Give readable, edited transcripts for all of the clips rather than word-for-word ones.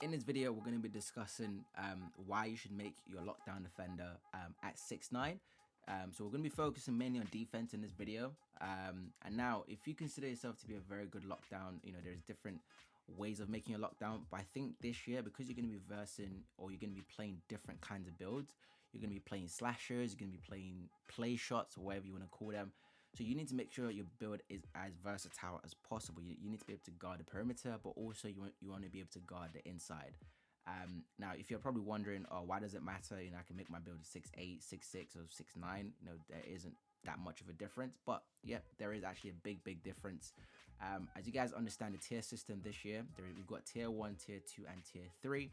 In this video, we're going to be discussing why you should make your lockdown defender at 6'9". So we're going to be focusing mainly on defense in this video. And now, if you consider yourself to be a very good lockdown, there's different ways of making a lockdown. But I think this year, because you're going to be versing or you're going to be playing different kinds of builds, you're going to be playing slashers, you're going to be playing play shots or whatever you want to call them. So you need to make sure your build is as versatile as possible. You need to be able to guard the perimeter, but also you want to be able to guard the inside. Now, if you're probably wondering, oh, why does it matter? I can make my build 6'8", 6'6", or 6'9". There isn't that much of a difference, but yeah, there is actually a big difference. As you guys understand the tier system this year, we've got tier 1, tier 2, and tier 3.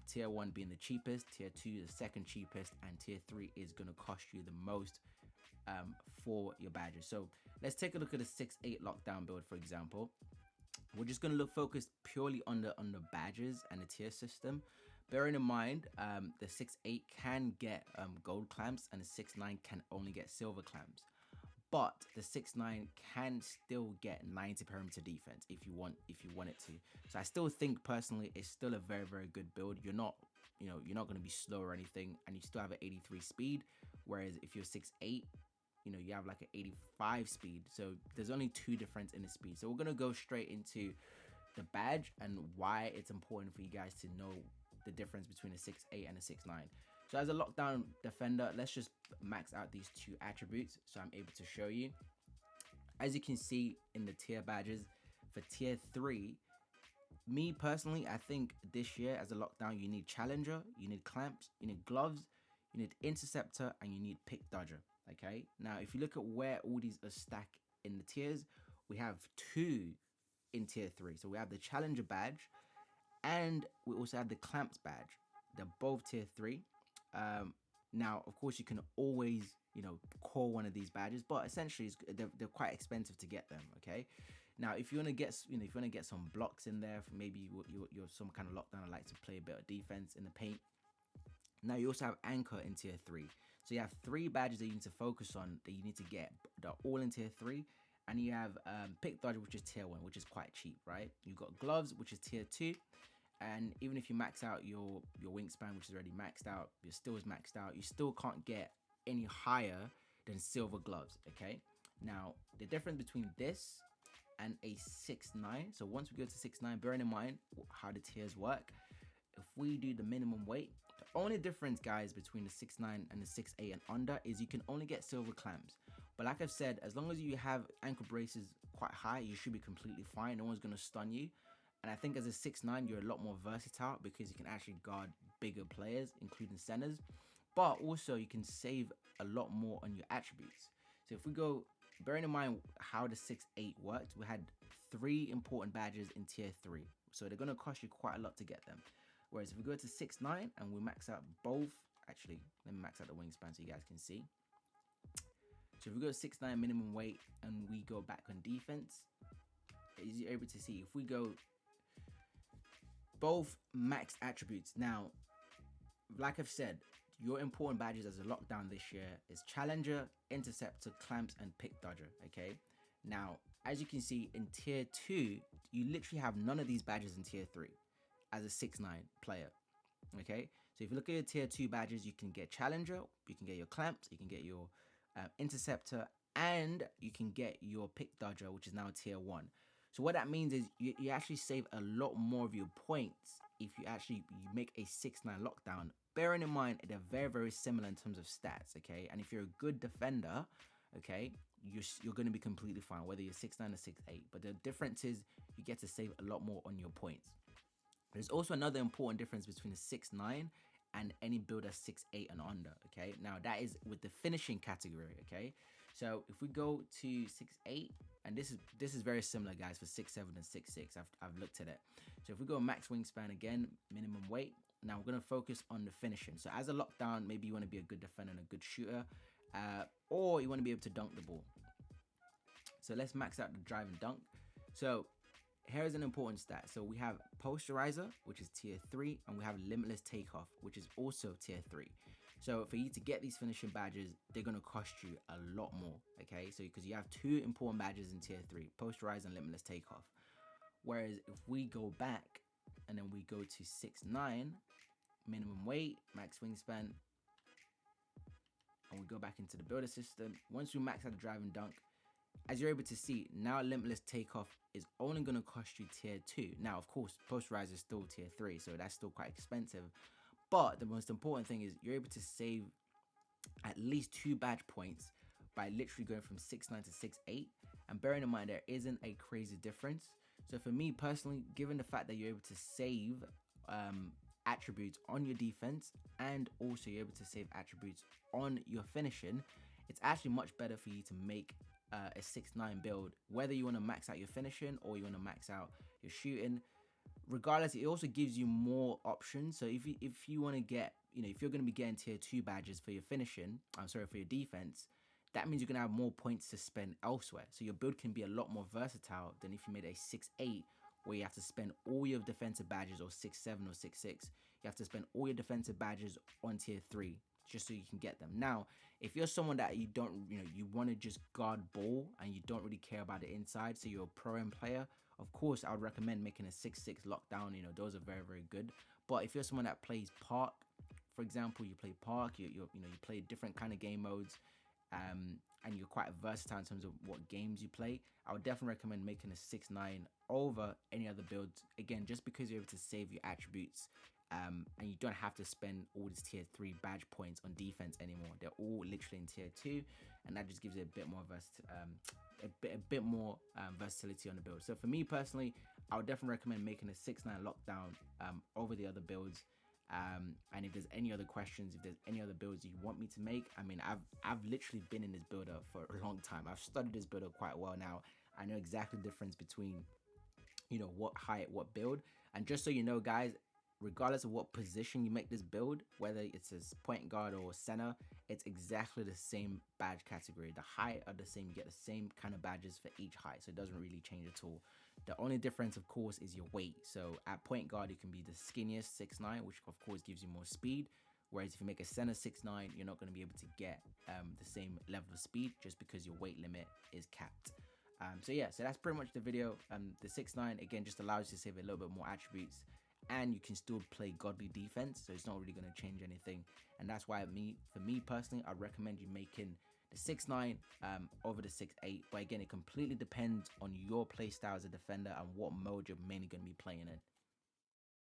Tier 1 being the cheapest, tier 2 the second cheapest, and tier 3 is going to cost you the most for your badges. So let's take a look at the 6'8" lockdown build, for example. We're just going to focus purely on the badges and the tier system. Bearing in mind, the 6'8" can get gold clamps and the 6'9" can only get silver clamps. But the 6'9" can still get 90 perimeter defense if you want it to. So I still think personally it's still a very good build. You're not going to be slow or anything, and you still have an 83 speed. Whereas if you're 6'8", you have like an 85 speed. So there's only 2 difference in the speed. So we're gonna go straight into the badge and why it's important for you guys to know the difference between a 6'8" and a 6'9". So as a lockdown defender, let's just max out these 2 attributes so I'm able to show you. As you can see in the tier badges, for tier 3, me personally, I think this year as a lockdown, you need challenger, you need clamps, you need gloves, you need interceptor, and you need pick dodger. Okay, now if you look at where all these are stacked in the tiers, we have 2 in tier 3. So we have the challenger badge and we also have the clamps badge. They're both tier 3. Now, of course, you can always, call one of these badges, but essentially they're quite expensive to get them. Okay, now if you want to get, if you want to get some blocks in there, maybe you're some kind of lockdown that likes to play a bit of defense in the paint. Now you also have anchor in tier 3. So you have 3 badges that you need to focus on that you need to get. They're all in tier 3. And you have pick dodger, which is tier 1, which is quite cheap, right? You've got gloves, which is tier 2. And even if you max out your wingspan, which is already maxed out, your still is maxed out, you still can't get any higher than silver gloves, okay? Now, the difference between this and a 6'9", so once we go to 6'9", bearing in mind how the tiers work, if we do the minimum weight, the only difference, guys, between the 6'9" and the 6'8" and under is you can only get silver clamps. But like I've said, as long as you have ankle braces quite high, you should be completely fine. No one's going to stun you. And I think as a 6'9", you're a lot more versatile because you can actually guard bigger players, including centers. But also you can save a lot more on your attributes. So if we go, bearing in mind how the 6'8" worked, we had 3 important badges in tier 3. So they're going to cost you quite a lot to get them. Whereas if we go to 6'9" and we max out both, actually, let me max out the wingspan so you guys can see. So if we go 6'9" minimum weight and we go back on defense, as you're able to see, if we go both max attributes. Now, like I've said, your important badges as a lockdown this year is challenger, interceptor, clamps, and pick dodger, okay? Now, as you can see in tier 2, you literally have none of these badges in tier 3. As a 6'9" player, okay? So if you look at your tier 2 badges, you can get challenger, you can get your clamps, you can get your interceptor, and you can get your pick dodger, which is now tier 1. So what that means is you actually save a lot more of your points if you make a 6'9" lockdown. Bearing in mind they're very similar in terms of stats, okay? And if you're a good defender, okay, you're going to be completely fine whether you're 6'9" or 6'8". But the difference is you get to save a lot more on your points. There's also another important difference between a 6'9" and any builder 6'8" and under, okay? Now that is with the finishing category, okay? So if we go to 6'8", and this is very similar, guys, for 6'7" and 6'6", I've looked at it. So if we go max wingspan again, minimum weight, now we're gonna focus on the finishing. So as a lockdown, maybe you wanna be a good defender and a good shooter, or you wanna be able to dunk the ball. So let's max out the drive and dunk. So here's an important stat. So we have posterizer, which is tier 3, and we have limitless takeoff, which is also tier 3. So for you to get these finishing badges, they're going to cost you a lot more, okay? So because you have 2 important badges in tier 3, posterizer and limitless takeoff. Whereas if we go back and then we go to 6'9", minimum weight, max wingspan, and we go back into the builder system. Once we max out the drive and dunk, as you're able to see, now limitless takeoff is only going to cost you tier 2. Now, of course, post rise is still tier 3, so that's still quite expensive. But the most important thing is you're able to save at least 2 badge points by literally going from 6'9" to 6'8". And bearing in mind, there isn't a crazy difference. So for me personally, given the fact that you're able to save attributes on your defense, and also you're able to save attributes on your finishing, it's actually much better for you to make a 6'9" build, whether you want to max out your finishing or you want to max out your shooting. Regardless, it also gives you more options. So if you want to get, if you're going to be getting tier 2 badges for your finishing, for your defense, that means you're going to have more points to spend elsewhere. So your build can be a lot more versatile than if you made a 6'8", where you have to spend all your defensive badges, or 6'7" or 6'6". You have to spend all your defensive badges on tier 3 just so you can get them. Now, if you're someone that you don't, you want to just guard ball and you don't really care about the inside, so you're a pro-am player, of course, I would recommend making a 6'6" lockdown. Those are very, very good. But if you're someone that plays park, for example, you play park, you play different kind of game modes, and you're quite versatile in terms of what games you play, I would definitely recommend making a 6'9" over any other builds. Again, just because you're able to save your attributes, and you don't have to spend all these tier 3 badge points on defense anymore. They're all literally in tier 2, and that just gives it a bit more versatility on the build. So for me personally, I would definitely recommend making a 6'9" lockdown over the other builds. And if there's any other questions, if there's any other builds you want me to make, I've literally been in this builder for a long time. I've studied this builder quite well now. I know exactly the difference between what height, what build. And just so you know, guys, regardless of what position you make this build, whether it's a point guard or center, it's exactly the same badge category. The height are the same. You get the same kind of badges for each height, so it doesn't really change at all. The only difference, of course, is your weight. So at point guard, you can be the skinniest 6'9", which of course gives you more speed. Whereas if you make a center 6'9", you're not going to be able to get the same level of speed just because your weight limit is capped. So that's pretty much the video. The 6'9", again, just allows you to save a little bit more attributes, and you can still play godly defense, so it's not really going to change anything. And that's why for me personally, I recommend you making the 6'9" over the 6'8". But again, it completely depends on your play style as a defender and what mode you're mainly going to be playing in.